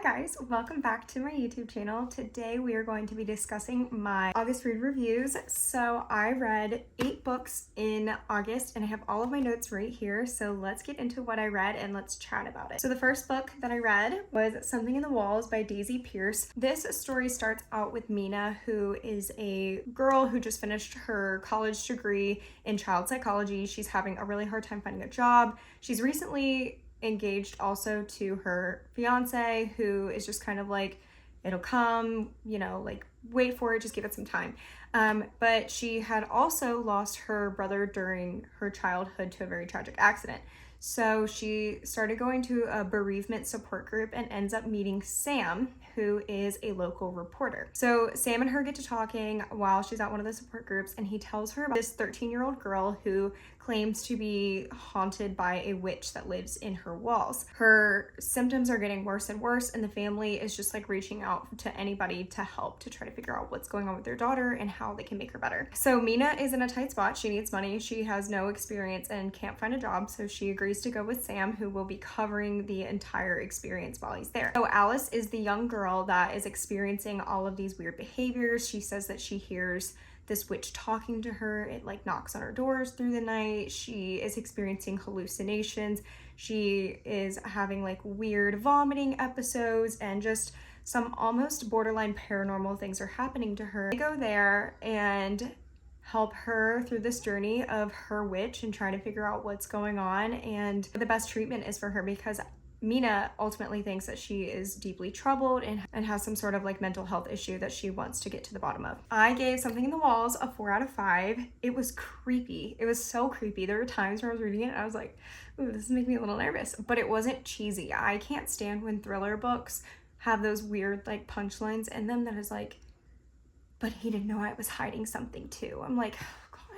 guys, welcome back to my YouTube channel. Today we are going to be discussing my August read reviews. So I read 8 books in August and I have all of my notes right here. So let's get into what I read and let's chat about it. So the first book that I read was Something in the Walls by Daisy Pierce. This story starts out with Mina, who is a girl who just finished her college degree in child psychology. She's having a really hard time finding a job. She's recently engaged also to her fiance, who is just kind of like, it'll come, like wait for it, just give it some time. But she had also lost her brother during her childhood to a very tragic accident. So she started going to a bereavement support group and ends up meeting Sam, who is a local reporter. So Sam and her get to talking while she's at one of the support groups, and he tells her about this 13-year-old girl who claims to be haunted by a witch that lives in her walls. Her symptoms are getting worse and worse, and the family is just like reaching out to anybody to help to try to figure out what's going on with their daughter and how they can make her better. So Mina is in a tight spot. She needs money. She has no experience and can't find a job, so she agrees to go with Sam, who will be covering the entire experience while he's there. So Alice is the young girl that is experiencing all of these weird behaviors. She says that she hears this witch talking to her. It like knocks on her doors through the night. She is experiencing hallucinations. She is having like weird vomiting episodes, and just some almost borderline paranormal things are happening to her. They go there and help her through this journey of her witch and trying to figure out what's going on and the best treatment is for her, because Mina ultimately thinks that she is deeply troubled and has some sort of like mental health issue that she wants to get to the bottom of. I gave Something in the Walls a 4 out of 5. It was creepy. It was so creepy. There were times where I was reading it and I was like, ooh, this is making me a little nervous, but it wasn't cheesy. I can't stand when thriller books have those weird like punchlines in them that is like, but he didn't know I was hiding something too. I'm like,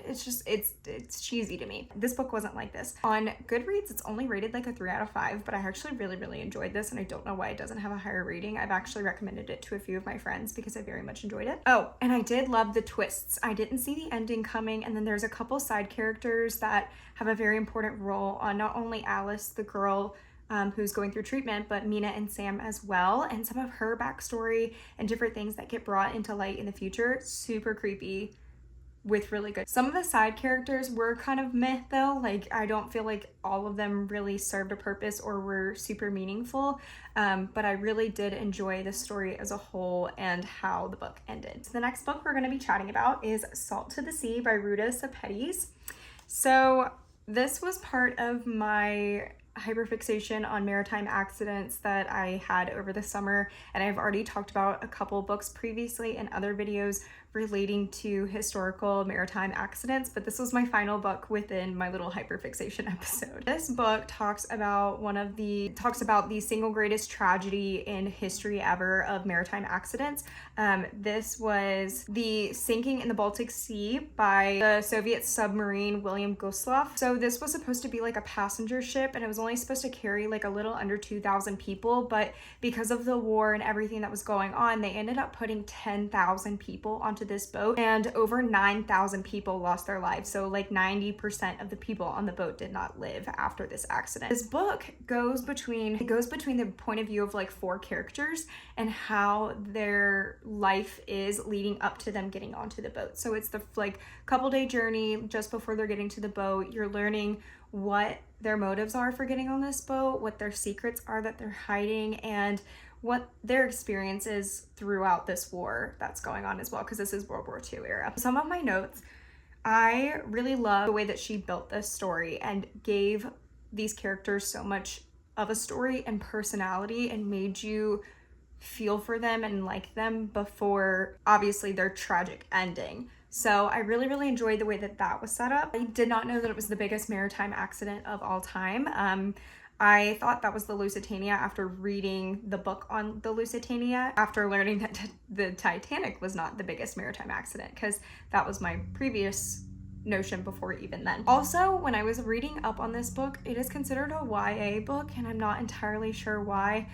it's just, it's cheesy to me. This book wasn't like this. On Goodreads, it's only rated like a 3 out of 5, but I actually really enjoyed this, and I don't know why it doesn't have a higher rating. I've actually recommended it to a few of my friends because I very much enjoyed it. Oh, and I did love the twists. I didn't see the ending coming, and then there's a couple side characters that have a very important role on not only Alice, the girl who's going through treatment, but Mina and Sam as well, and some of her backstory and different things that get brought into light in the future. Super creepy with really good. Some of the side characters were kind of meh though. Like, I don't feel like all of them really served a purpose or were super meaningful, but I really did enjoy the story as a whole and how the book ended. So the next book we're going to be chatting about is Salt to the Sea by Ruta Sepetys. So this was part of my hyperfixation on maritime accidents that I had over the summer, and I've already talked about a couple books previously in other videos relating to historical maritime accidents, but this was my final book within my little hyperfixation episode. This book talks about the single greatest tragedy in history ever of maritime accidents. This was the sinking in the Baltic Sea by the Soviet submarine William Gustloff. So this was supposed to be like a passenger ship, and it was only supposed to carry like a little under 2,000 people, but because of the war and everything that was going on, they ended up putting 10,000 people onto this boat, and over 9,000 people lost their lives. So like 90% of the people on the boat did not live after this accident. This book goes between the point of view of like 4 characters and how their life is leading up to them getting onto the boat. So it's the like couple day journey just before they're getting to the boat. You're learning what their motives are for getting on this boat, what their secrets are that they're hiding, and what their experience is throughout this war that's going on as well, because this is World War II era. Some of my notes, I really love the way that she built this story and gave these characters so much of a story and personality and made you feel for them and like them before obviously their tragic ending. So I really enjoyed the way that that was set up. I did not know that it was the biggest maritime accident of all time. I thought that was the Lusitania after reading the book on the Lusitania, after learning that the Titanic was not the biggest maritime accident, because that was my previous notion before even then. Also, when I was reading up on this book, it is considered a YA book, and I'm not entirely sure why.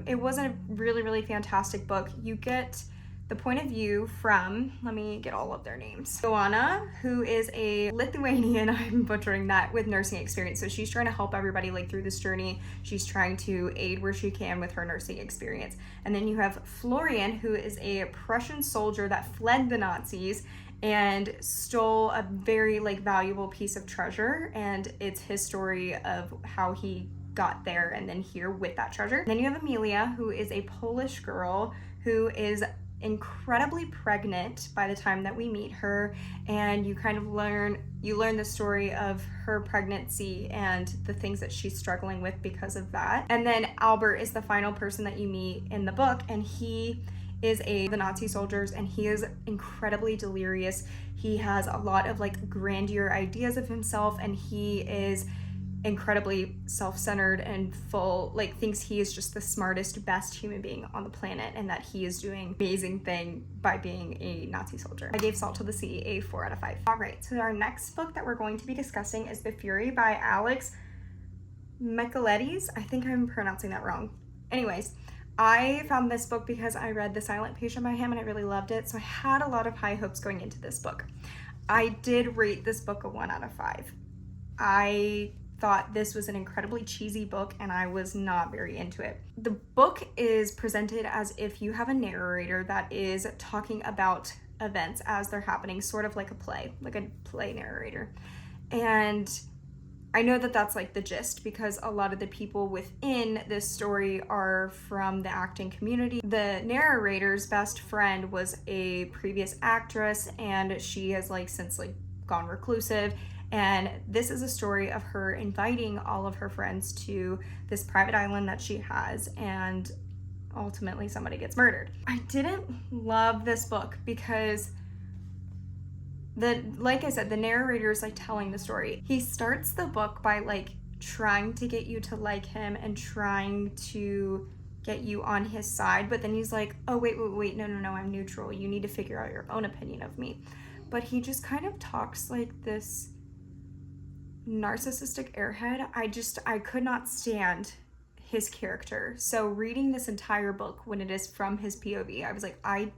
It was a really fantastic book. You get the point of view from, let me get all of their names. Joanna, who is a Lithuanian, I'm butchering that, with nursing experience. So she's trying to help everybody like through this journey. She's trying to aid where she can with her nursing experience. And then you have Florian, who is a Prussian soldier that fled the Nazis and stole a very like valuable piece of treasure, and it's his story of how he got there and then here with that treasure. And then you have Amelia, who is a Polish girl who is incredibly pregnant by the time that we meet her, and you kind of learn the story of her pregnancy and the things that she's struggling with because of that. And then Albert is the final person that you meet in the book, and he is the Nazi soldiers, and he is incredibly delirious. He has a lot of like grandeur ideas of himself, and he is incredibly self-centered and full, like thinks he is just the smartest, best human being on the planet, and that he is doing amazing thing by being a Nazi soldier. I gave Salt to the Sea a 4 out of 5. All right, so our next book that we're going to be discussing is The Fury by Alex Michaelides. I think I'm pronouncing that wrong. Anyways, I found this book because I read The Silent Patient by him and I really loved it, so I had a lot of high hopes going into this book. I did rate this book a 1 out of 5. I thought this was an incredibly cheesy book and I was not very into it. The book is presented as if you have a narrator that is talking about events as they're happening, sort of like a play narrator. And I know that that's like the gist because a lot of the people within this story are from the acting community. The narrator's best friend was a previous actress, and she has like since like gone reclusive. And this is a story of her inviting all of her friends to this private island that she has, and ultimately somebody gets murdered. I didn't love this book because like I said, the narrator is like telling the story. He starts the book by like trying to get you to like him and trying to get you on his side, but then he's like, oh wait, no, I'm neutral. You need to figure out your own opinion of me. But he just kind of talks like this narcissistic airhead. I could not stand his character. So reading this entire book when it is from his POV, I was like, I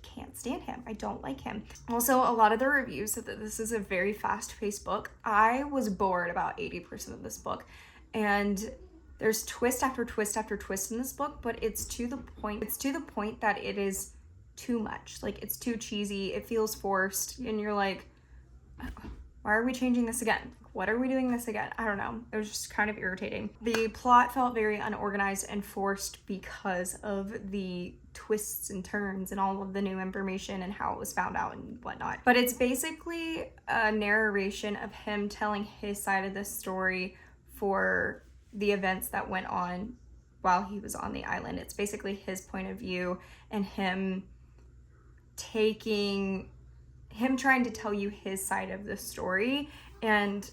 can't stand him. I don't like him. Also, a lot of the reviews said that this is a very fast-paced book. I was bored about 80% of this book, and there's twist after twist after twist in this book, but it's to the point that it is too much. Like, it's too cheesy. It feels forced, and you're like, why are we changing this again? What are we doing this again? I don't know. It was just kind of irritating. The plot felt very unorganized and forced because of the twists and turns and all of the new information and how it was found out and whatnot. But it's basically a narration of him telling his side of the story for the events that went on while he was on the island. It's basically his point of view and him trying to tell you his side of the story and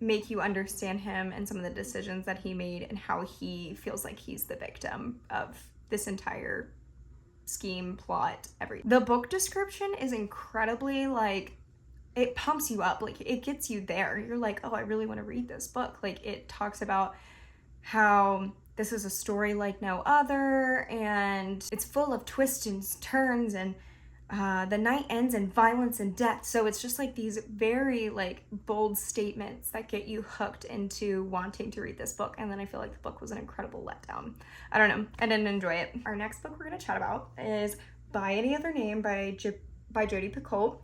make you understand him and some of the decisions that he made and how he feels like he's the victim of this entire scheme, plot, everything. The book description is incredibly like, it pumps you up, like it gets you there. You're like, oh, I really want to read this book. Like, it talks about how this is a story like no other, and it's full of twists and turns, and the night ends in violence and death. So it's just like these very like bold statements that get you hooked into wanting to read this book. And then I feel like the book was an incredible letdown. I don't know. I didn't enjoy it. Our next book we're going to chat about is By Any Other Name by Jodi Picoult.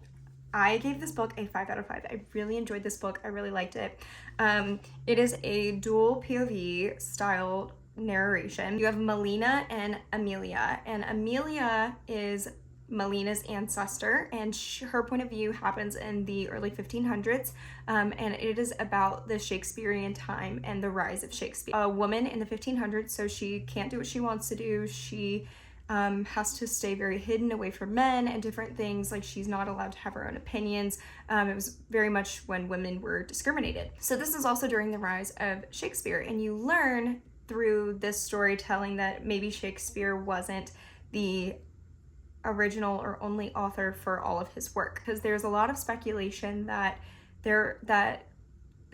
I gave this book a 5 out of 5. I really enjoyed this book. I really liked it. It is a dual POV style narration. You have Melina and Amelia, and Amelia is Melina's ancestor, and her point of view happens in the early 1500s, and it is about the Shakespearean time and the rise of Shakespeare. A woman in the 1500s, so she can't do what she wants to do. She has to stay very hidden away from men and different things. Like, she's not allowed to have her own opinions. It was very much when women were discriminated. So this is also during the rise of Shakespeare, and you learn through this storytelling that maybe Shakespeare wasn't the original or only author for all of his work, because there's a lot of speculation that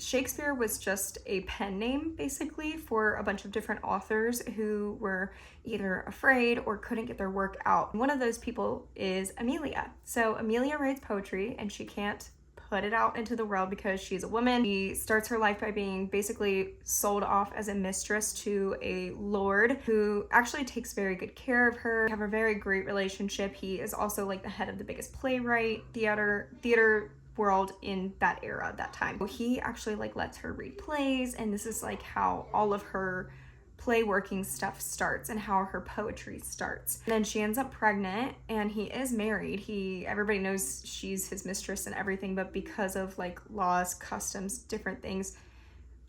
Shakespeare was just a pen name basically for a bunch of different authors who were either afraid or couldn't get their work out. One of those people is Amelia. So Amelia writes poetry and she can't put it out into the world because she's a woman. She starts her life by being basically sold off as a mistress to a lord who actually takes very good care of her. They have a very great relationship. He is also like the head of the biggest playwright theater world in that era, that time. He actually like lets her read plays, and this is like how all of her play working stuff starts and how her poetry starts. And then she ends up pregnant and he is married. Everybody knows she's his mistress and everything, but because of like laws, customs, different things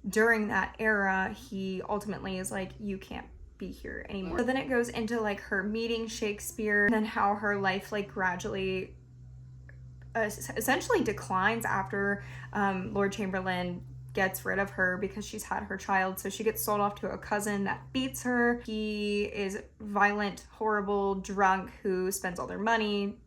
during that era, he ultimately is like, you can't be here anymore. So then it goes into like her meeting Shakespeare and then how her life like gradually essentially declines after Lord Chamberlain gets rid of her because she's had her child. So she gets sold off to a cousin that beats her. He is violent, horrible, drunk, who spends all their money.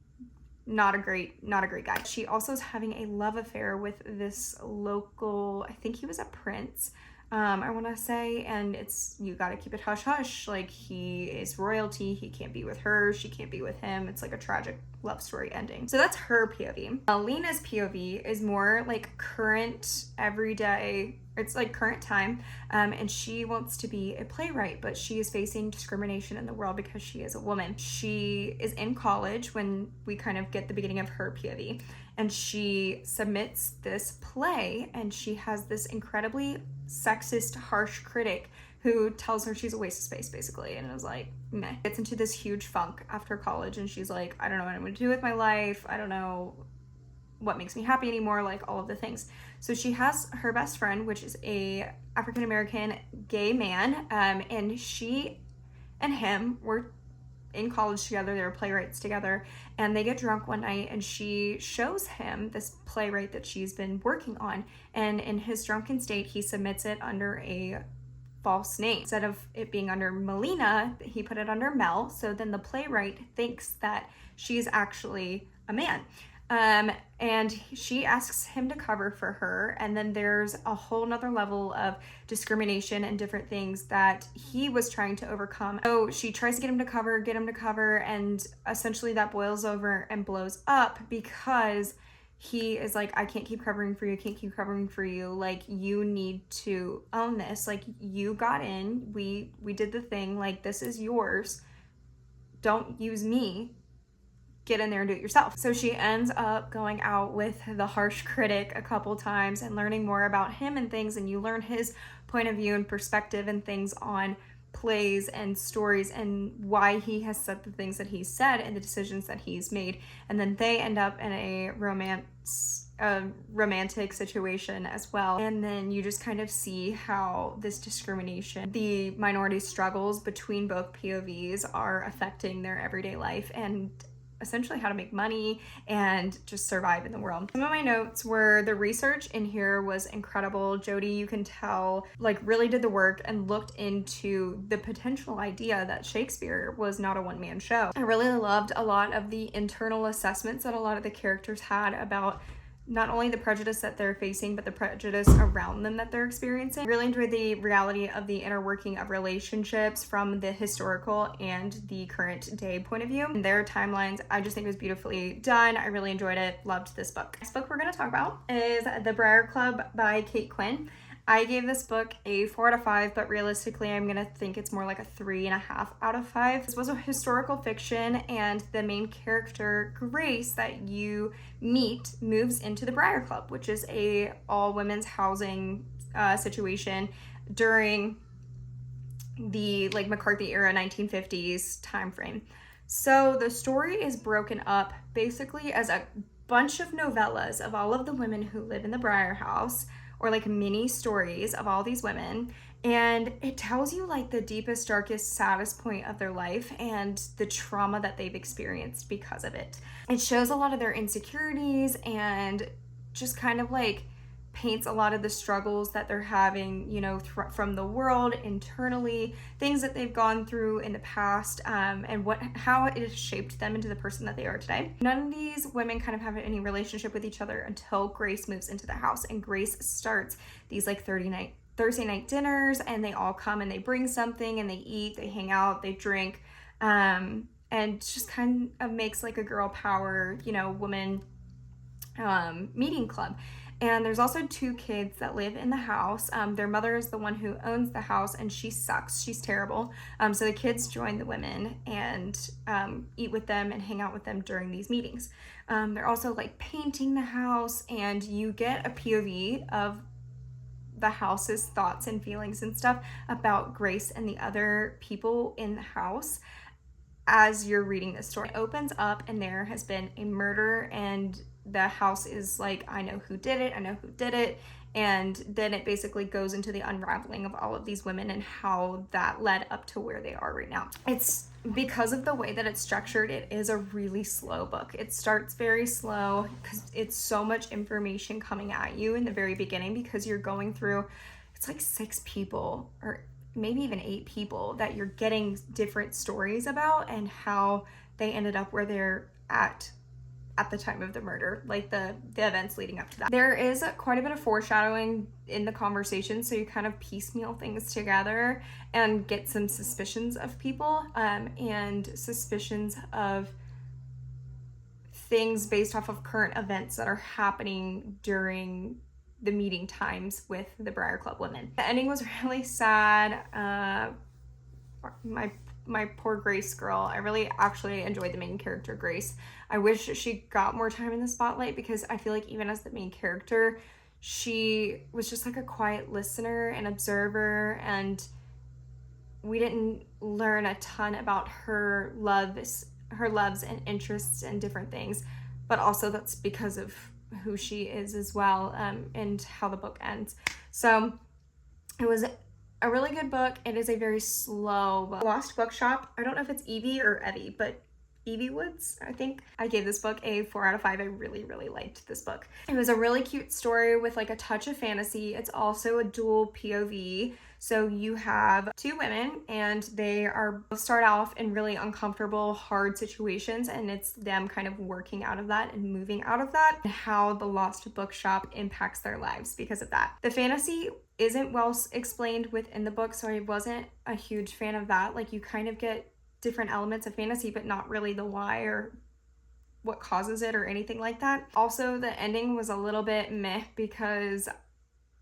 Not a great guy. She also is having a love affair with this local, I think he was a prince, I want to say, and you got to keep it hush hush. Like, he is royalty. He can't be with her. She can't be with him. It's like a tragic love story ending. So that's her POV. Lena's POV is more like current, everyday. It's like current time, and she wants to be a playwright, but she is facing discrimination in the world because she is a woman. She is in college when we kind of get the beginning of her POV, and she submits this play, and she has this incredibly sexist, harsh critic who tells her she's a waste of space, basically, and it was like, meh. Gets into this huge funk after college, and she's like, I don't know what I'm gonna do with my life, I don't know what makes me happy anymore, like all of the things. So she has her best friend, which is a African-American gay man, and she and him were in college together. They were playwrights together, and they get drunk one night, and she shows him this playwright that she's been working on, and in his drunken state, he submits it under a false name. Instead of it being under Melina, he put it under Mel, so then the playwright thinks that she's actually a man. And she asks him to cover for her, and then there's a whole nother level of discrimination and different things that he was trying to overcome. So she tries to get him to cover, and essentially that boils over and blows up because he is like, I can't keep covering for you, like, you need to own this, like, you got in, we did the thing, like, this is yours, don't use me, get in there and do it yourself. So she ends up going out with the harsh critic a couple times and learning more about him and things, and you learn his point of view and perspective and things on plays and stories and why he has said the things that he's said and the decisions that he's made. And then they end up in a romantic situation as well. And then you just kind of see how this discrimination, the minority struggles between both POVs, are affecting their everyday life and essentially how to make money and just survive in the world. Some of my notes were the research in here was incredible. Jody, you can tell, like, really did the work and looked into the potential idea that Shakespeare was not a one-man show. I really loved a lot of the internal assessments that a lot of the characters had about not only the prejudice that they're facing, but the prejudice around them that they're experiencing. Really enjoyed the reality of the inner working of relationships from the historical and the current day point of view. And their timelines, I just think was beautifully done. I really enjoyed it. Loved this book. Next book we're going to talk about is The Briar Club by Kate Quinn. I gave this book a 4 out of 5, but realistically, I'm gonna think it's more like a 3.5 out of 5. This was a historical fiction, and the main character, Grace, that you meet moves into the Briar Club, which is a all-women's housing situation during the like McCarthy era 1950s time frame. So the story is broken up basically as a bunch of novellas of all of the women who live in the Briar House, or like mini stories of all these women, and it tells you like the deepest, darkest, saddest point of their life and the trauma that they've experienced because of it. It shows a lot of their insecurities and just kind of like paints a lot of the struggles that they're having, you know, from the world internally, things that they've gone through in the past, and how it has shaped them into the person that they are today. None of these women kind of have any relationship with each other until Grace moves into the house, and Grace starts these like Thursday night dinners, and they all come and they bring something and they eat, they hang out, they drink, and just kind of makes like a girl power, you know, woman meeting club. And there's also 2 kids that live in the house. Their mother is the one who owns the house, and she sucks. She's terrible. So the kids join the women and eat with them and hang out with them during these meetings. They're also like painting the house, and you get a POV of the house's thoughts and feelings and stuff about Grace and the other people in the house as you're reading this story. It opens up and there has been a murder, and the house is like, I know who did it. And then it basically goes into the unraveling of all of these women and how that led up to where they are right now. It's because of the way that it's structured, it is a really slow book. It starts very slow because it's so much information coming at you in the very beginning, because you're going through, it's like 6 people or maybe even 8 people that you're getting different stories about and how they ended up where they're at the time of the murder, like the events leading up to that. There is quite a bit of foreshadowing in the conversation, so you kind of piecemeal things together and get some suspicions of people, and suspicions of things based off of current events that are happening during the meeting times with the Briar Club women. The ending was really sad. My poor Grace girl. I really actually enjoyed the main character, Grace. I wish she got more time in the spotlight, because I feel like even as the main character, she was just like a quiet listener and observer, and we didn't learn a ton about her loves and interests and different things, but also that's because of who she is as well, and how the book ends. So it was a really good book. It is a very slow book. Lost Bookshop. I don't know if it's Evie or Evie, but Evie Woods, I think. I gave this book a 4 out of 5. I really, really liked this book. It was a really cute story with like a touch of fantasy. It's also a dual POV. So you have 2 women, and they are both start off in really uncomfortable, hard situations, and it's them kind of working out of that and moving out of that, and how the Lost Bookshop impacts their lives because of that. The fantasy isn't well explained within the book, so I wasn't a huge fan of that. Like, you kind of get different elements of fantasy, but not really the why or what causes it or anything like that. Also, the ending was a little bit meh, because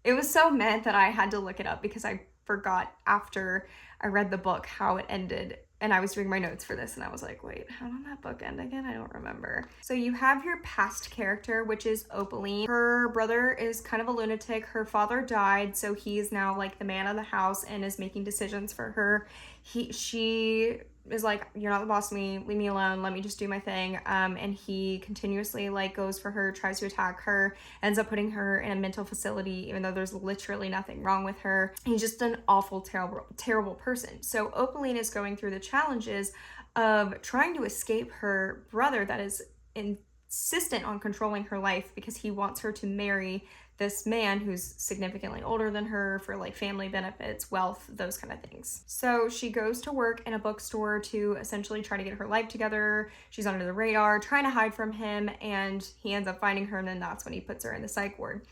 it was so meh that I had to look it up, because I forgot after I read the book how it ended, and I was doing my notes for this and I was like, wait, how did that book end again? I don't remember. So you have your past character, which is Opaline. Her brother is kind of a lunatic. Her father died, so he is now like the man of the house and is making decisions for her. She is like, you're not the boss of me, leave me alone, let me just do my thing. And he continuously like goes for her, tries to attack her, ends up putting her in a mental facility, even though there's literally nothing wrong with her. He's just an awful, terrible person. So Opaline is going through the challenges of trying to escape her brother that is insistent on controlling her life, because he wants her to marry this man who's significantly older than her for like family benefits, wealth, those kind of things. So she goes to work in a bookstore to essentially try to get her life together. She's under the radar, trying to hide from him, and he ends up finding her, and then that's when he puts her in the psych ward.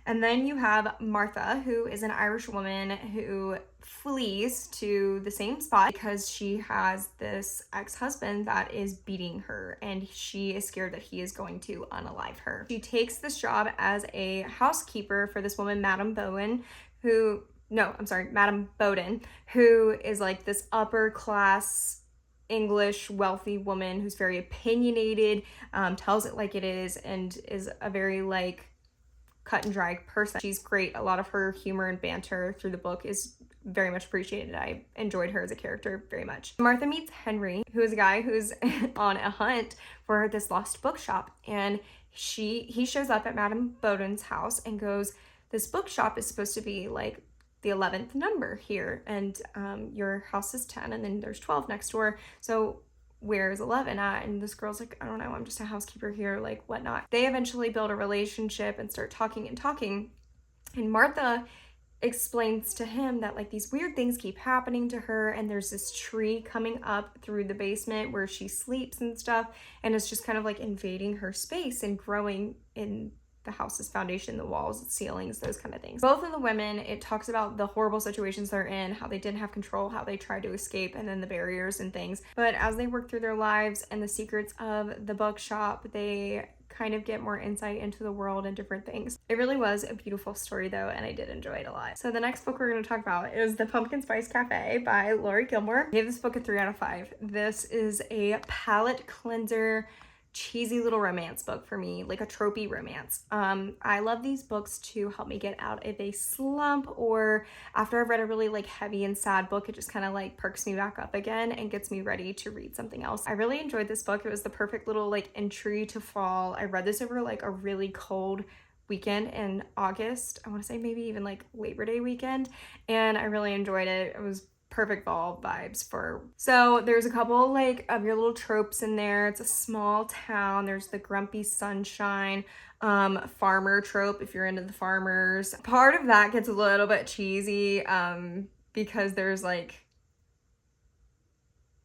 And then you have Martha, who is an Irish woman who flees to the same spot because she has this ex-husband that is beating her, and she is scared that he is going to unalive her. She takes this job as a housekeeper for this woman, Madame Bowden, who is like this upper class English wealthy woman who's very opinionated, tells it like it is, and is a very like cut and dry person. She's great. A lot of her humor and banter through the book is very much appreciated. I enjoyed her as a character very much. Martha meets Henry, who is a guy who's on a hunt for this lost bookshop, and he shows up at Madame Bowden's house and goes, this bookshop is supposed to be like the 11th number here, and your house is 10, and then there's 12 next door, so where's 11 at? And this girl's like, I don't know, I'm just a housekeeper here, like whatnot. They eventually build a relationship and start talking, And Martha explains to him that like these weird things keep happening to her, and there's this tree coming up through the basement where she sleeps and stuff, and it's just kind of like invading her space and growing in the house's foundation, the walls, the ceilings, those kind of things. Both of the women, it talks about the horrible situations they're in, how they didn't have control, how they tried to escape, and then the barriers and things. But as they work through their lives and the secrets of the bookshop, they kind of get more insight into the world and different things. It really was a beautiful story though, and I did enjoy it a lot. So the next book we're going to talk about is The Pumpkin Spice Cafe by Laurie Gilmore. I gave this book a 3 out of 5. This is a palette cleanser, cheesy little romance book for me, like a tropey romance. I love these books to help me get out of a slump, or after I've read a really like heavy and sad book, it just kind of like perks me back up again and gets me ready to read something else. I really enjoyed this book. It was the perfect little like entry to fall. I read this over like a really cold weekend in August. I want to say maybe even like Labor Day weekend, and I really enjoyed it. It was perfect fall vibes for. So there's a couple like of your little tropes in there. It's a small town. There's the grumpy sunshine farmer trope if you're into the farmers. Part of that gets a little bit cheesy because there's like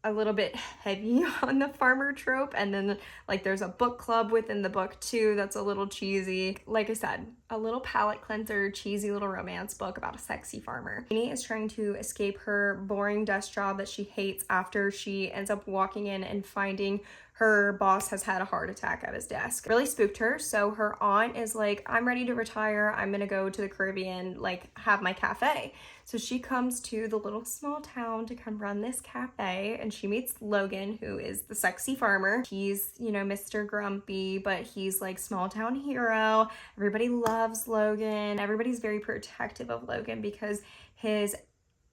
a little bit heavy on the farmer trope, and then like there's a book club within the book too that's a little cheesy. Like I said, a little palate cleanser, cheesy little romance book about a sexy farmer. Jeannie is trying to escape her boring desk job that she hates after she ends up walking in and finding her boss has had a heart attack at his desk. Really spooked her, so her aunt is like, I'm ready to retire, I'm gonna go to the Caribbean, like have my cafe. So she comes to the little small town to come run this cafe, and she meets Logan, who is the sexy farmer. He's, you know, Mr. Grumpy, but he's like small town hero. Everybody loves Logan. Everybody's very protective of Logan because his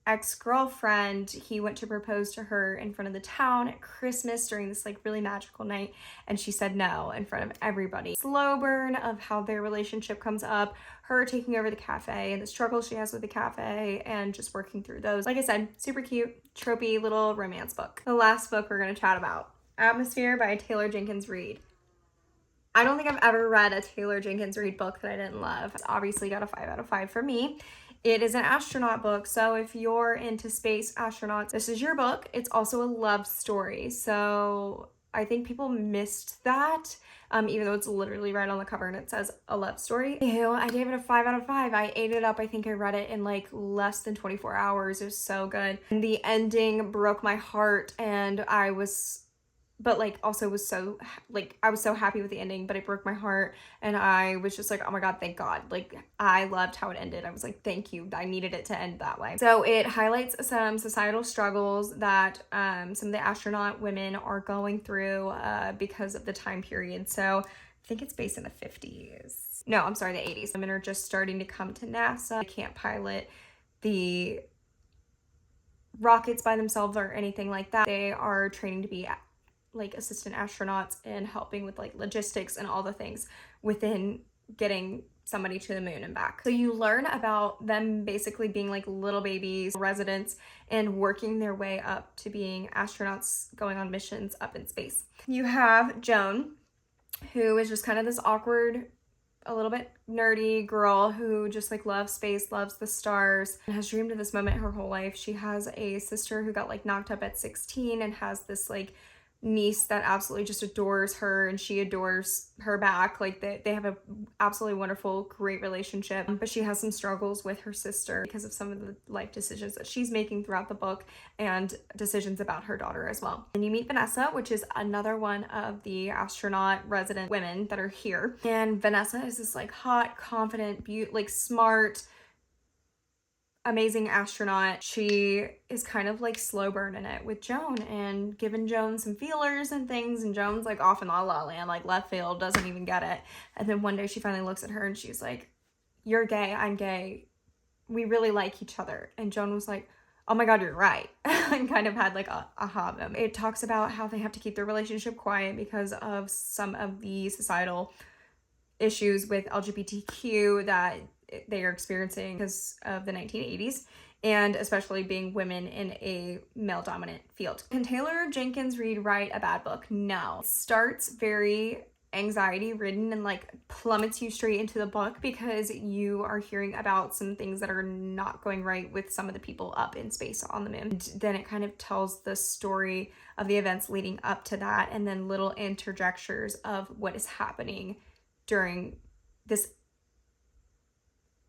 ex-girlfriend, he went to propose to her in front of the town at Christmas during this like really magical night, and she said no in front of everybody. Slow burn of how their relationship comes up, her taking over the cafe and the struggles she has with the cafe, and just working through those. Like I said, super cute, tropey little romance book. The last book we're going to chat about, Atmosphere by Taylor Jenkins Reid. I don't think I've ever read a Taylor Jenkins Reid book that I didn't love. It's obviously got a 5 out of 5 for me. It is an astronaut book, so if you're into space astronauts, this is your book. It's also a love story, so I think people missed that, even though it's literally right on the cover and it says a love story. Ew, I gave it a 5 out of 5. I ate it up. I think I read it in like less than 24 hours. It was so good. And the ending broke my heart, and I was also was so like, I was so happy with the ending, but it broke my heart, and I was just like, oh my god, thank god. Like, I loved how it ended. I was like, thank you, I needed it to end that way. So it highlights some societal struggles that some of the astronaut women are going through because of the time period. So I think it's based in the 50s. No, I'm sorry, the 80s. Women are just starting to come to NASA. They can't pilot the rockets by themselves or anything like that. They are training to be like assistant astronauts and helping with like logistics and all the things within getting somebody to the moon and back. So you learn about them basically being like little babies, residents, and working their way up to being astronauts going on missions up in space. You have Joan, who is just kind of this awkward, a little bit nerdy girl who just like loves space, loves the stars, and has dreamed of this moment her whole life. She has a sister who got like knocked up at 16 and has this like niece that absolutely just adores her, and she adores her back. Like they have a absolutely wonderful, great relationship, but she has some struggles with her sister because of some of the life decisions that she's making throughout the book, and decisions about her daughter as well. And you meet Vanessa, which is another one of the astronaut resident women that are here, and Vanessa is this like hot, confident, like smart, amazing astronaut. She is kind of like slow burning it with Joan and giving Joan some feelers and things, and Joan's like off in la la land, like left field, doesn't even get it. And then one day she finally looks at her and she's like, you're gay, I'm gay, we really like each other. And Joan was like, oh my god, you're right. And kind of had like a aha moment. It talks about how they have to keep their relationship quiet because of some of the societal issues with LGBTQ that they are experiencing because of the 1980s, and especially being women in a male-dominant field. Can Taylor Jenkins Reid write a bad book? No. It starts very anxiety ridden and like plummets you straight into the book because you are hearing about some things that are not going right with some of the people up in space on the moon. And then it kind of tells the story of the events leading up to that, and then little interjectures of what is happening during this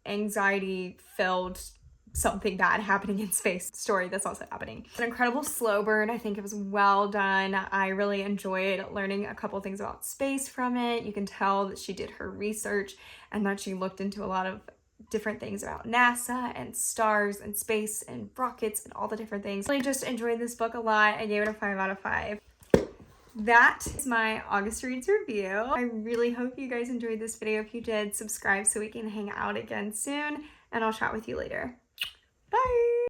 anxiety filled something bad happening in space story that's also happening. It's an incredible slow burn. I think it was well done. I really enjoyed learning a couple things about space from it. You can tell that she did her research and that she looked into a lot of different things about NASA and stars and space and rockets and all the different things. I just enjoyed this book a lot. I gave it a 5 out of 5. That is my August Reads review. I really hope you guys enjoyed this video. If you did, subscribe so we can hang out again soon, and I'll chat with you later. Bye!